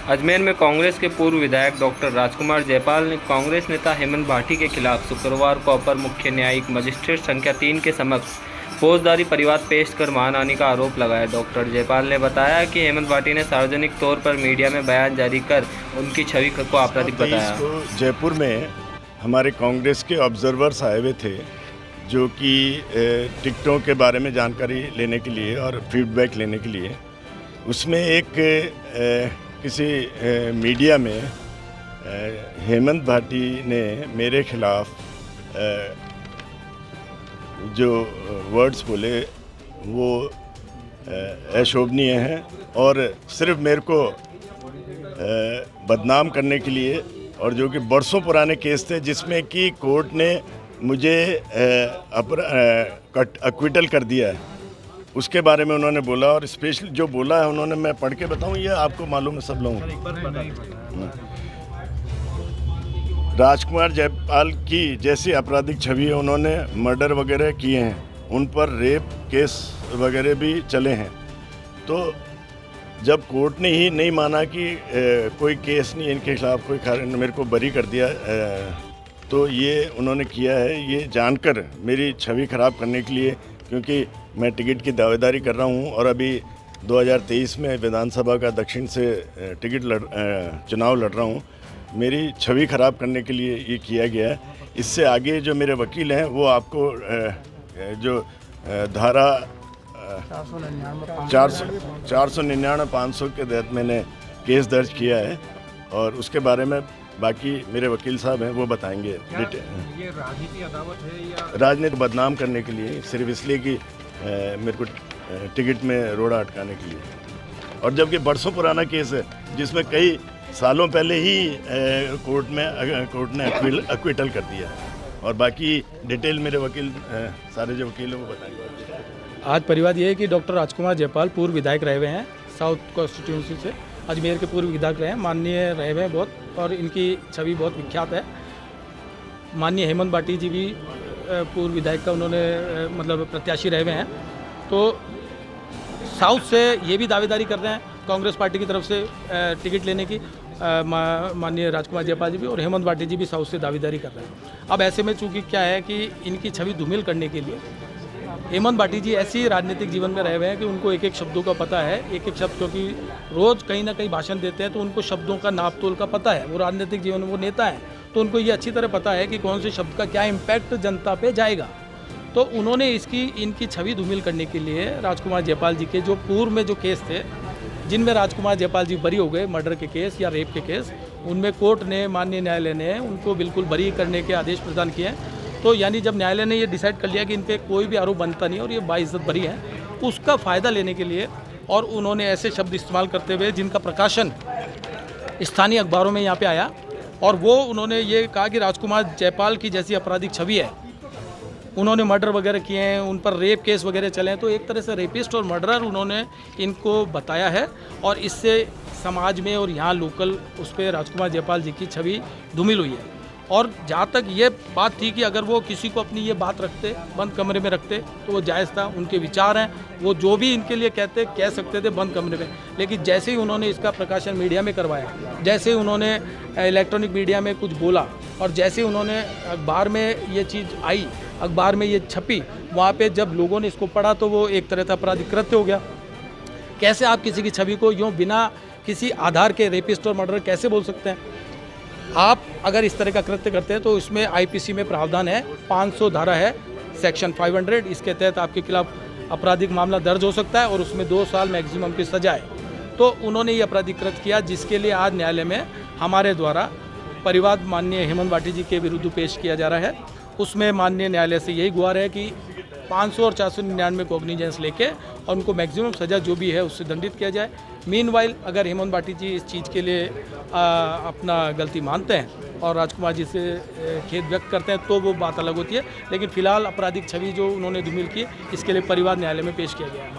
अजमेर में कांग्रेस के पूर्व विधायक डॉक्टर राजकुमार जयपाल ने कांग्रेस नेता हेमंत भाटी के खिलाफ शुक्रवार को अपर मुख्य न्यायिक मजिस्ट्रेट संख्या 3 के समक्ष फौजदारी परिवाद पेश कर मानहानि का आरोप लगाया। डॉक्टर जयपाल ने बताया कि हेमंत भाटी ने सार्वजनिक तौर पर मीडिया में बयान जारी कर उनकी छवि को आपराधिक बताया। जयपुर में हमारे कांग्रेस के ऑब्जर्वर्स आए हुए थे जो कि टिकटों के बारे में जानकारी लेने के लिए और फीडबैक लेने के लिए, उसमें एक किसी मीडिया में हेमंत भाटी ने मेरे खिलाफ जो वर्ड्स बोले वो अशोभनीय हैं और सिर्फ मेरे को बदनाम करने के लिए, और जो कि बरसों पुराने केस थे जिसमें कि कोर्ट ने मुझे अक्विटल कर दिया है, उसके बारे में उन्होंने बोला। और स्पेशल जो बोला है उन्होंने, मैं पढ़ के बताऊं, ये आपको मालूम है सब लोगों को। राजकुमार जयपाल की जैसी आपराधिक छवि है, उन्होंने मर्डर वगैरह किए हैं, उन पर रेप केस वगैरह भी चले हैं। तो जब कोर्ट ने ही नहीं माना कि कोई केस नहीं इनके खिलाफ, कोई कारण, मेरे को बरी कर दिया, तो ये उन्होंने किया है ये जानकर मेरी छवि खराब करने के लिए, क्योंकि मैं टिकट की दावेदारी कर रहा हूँ और अभी 2023 में विधानसभा का दक्षिण से चुनाव लड़ रहा हूँ। मेरी छवि खराब करने के लिए ये किया गया है। इससे आगे जो मेरे वकील हैं वो आपको जो धारा 499-500 के तहत मैंने केस दर्ज किया है, और उसके बारे में बाकी मेरे वकील साहब हैं वो बताएंगे। ये राजनीति अदावत है या राजनीति बदनाम करने के लिए, सिर्फ इसलिए कि मेरे को टिकट में रोड़ा अटकाने के लिए, और जबकि बरसों पुराना केस है जिसमें कई सालों पहले ही कोर्ट ने अक्विटल कर दिया। और बाकी डिटेल मेरे वकील सारे जो वकील हैं वो बताएंगे। आज परिवाद ये है कि डॉक्टर राजकुमार जयपाल पूर्व विधायक रहे हुए हैं, साउथ कॉन्स्टिट्यूंसी से अजमेर के पूर्व विधायक रहे हैं, माननीय रहे हुए हैं बहुत, और इनकी छवि बहुत विख्यात है। माननीय हेमंत भाटी जी भी पूर्व विधायक का उन्होंने मतलब प्रत्याशी रहे हुए हैं। तो साउथ से ये भी दावेदारी कर रहे हैं कांग्रेस पार्टी की तरफ से टिकट लेने की, माननीय राजकुमार जयपाल जी भी, और हेमंत भाटी जी भी साउथ से दावेदारी कर रहे हैं। अब ऐसे में चूंकि क्या है कि इनकी छवि धूमिल करने के लिए हेमंत भाटी जी ऐसी राजनीतिक जीवन में रहे हुए हैं कि उनको एक एक शब्दों का पता है, एक एक शब्द, क्योंकि रोज़ कहीं ना कहीं भाषण देते हैं तो उनको शब्दों का नाप तोल का पता है। वो राजनीतिक जीवन में वो नेता है तो उनको ये अच्छी तरह पता है कि कौन से शब्द का क्या इम्पैक्ट जनता पे जाएगा। तो उन्होंने इनकी छवि धूमिल करने के लिए राजकुमार जयपाल जी के जो पूर्व में जो केस थे, जिनमें राजकुमार जयपाल जी बरी हो गए, मर्डर के केस या रेप के केस, उनमें कोर्ट ने, माननीय न्यायालय ने उनको बिल्कुल बरी करने के आदेश प्रदान किए हैं। तो यानी जब न्यायालय ने ये डिसाइड कर लिया कि इन पे कोई भी आरोप बनता नहीं और ये बाइज्जत बरी है, उसका फ़ायदा लेने के लिए, और उन्होंने ऐसे शब्द इस्तेमाल करते हुए जिनका प्रकाशन स्थानीय अखबारों में यहाँ पे आया, और वो उन्होंने ये कहा कि राजकुमार जयपाल की जैसी आपराधिक छवि है, उन्होंने मर्डर वगैरह किए हैं, उन पर रेप केस वगैरह चले हैं। तो एक तरह से रेपिस्ट और मर्डरर उन्होंने इनको बताया है, और इससे समाज में और यहाँ लोकल उस पर राजकुमार जयपाल जी की छवि धूमिल हुई है। और जहाँ तक ये बात थी कि अगर वो किसी को अपनी ये बात रखते, बंद कमरे में रखते, तो वो जायज़ था, उनके विचार हैं, वो जो भी इनके लिए कहते कह सकते थे बंद कमरे में। लेकिन जैसे ही उन्होंने इसका प्रकाशन मीडिया में करवाया, जैसे ही उन्होंने इलेक्ट्रॉनिक मीडिया में कुछ बोला, और जैसे ही उन्होंने अखबार में ये चीज़ आई, अखबार में ये छपी, वहाँ पे जब लोगों ने इसको पढ़ा तो वो एक तरह से आपराधिक कृत्य हो गया। कैसे आप किसी की छवि को यूँ बिना किसी आधार के रेपिस्ट और मर्डर कैसे बोल सकते हैं? आप अगर इस तरह का कृत्य करते हैं तो इसमें आईपीसी में प्रावधान है, 500 धारा है, सेक्शन 500, इसके तहत आपके खिलाफ आपराधिक मामला दर्ज हो सकता है और उसमें 2 साल मैक्सिमम की सजा है। तो उन्होंने ये आपराधिक कृत्य किया, जिसके लिए आज न्यायालय में हमारे द्वारा परिवाद माननीय हेमंत भाटी जी के विरुद्ध पेश किया जा रहा है। उसमें माननीय न्यायालय से यही गुहार है कि 500 और 499 कॉग्निजेंस लेके और उनको मैक्सिमम सज़ा जो भी है उससे दंडित किया जाए। मीनवाइल अगर हेमंत भाटी जी इस चीज़ के लिए अपना गलती मानते हैं और राजकुमार जी से खेद व्यक्त करते हैं तो वो बात अलग होती है, लेकिन फिलहाल आपराधिक छवि जो उन्होंने धूमिल की, इसके लिए परिवाद न्यायालय में पेश किया गया है।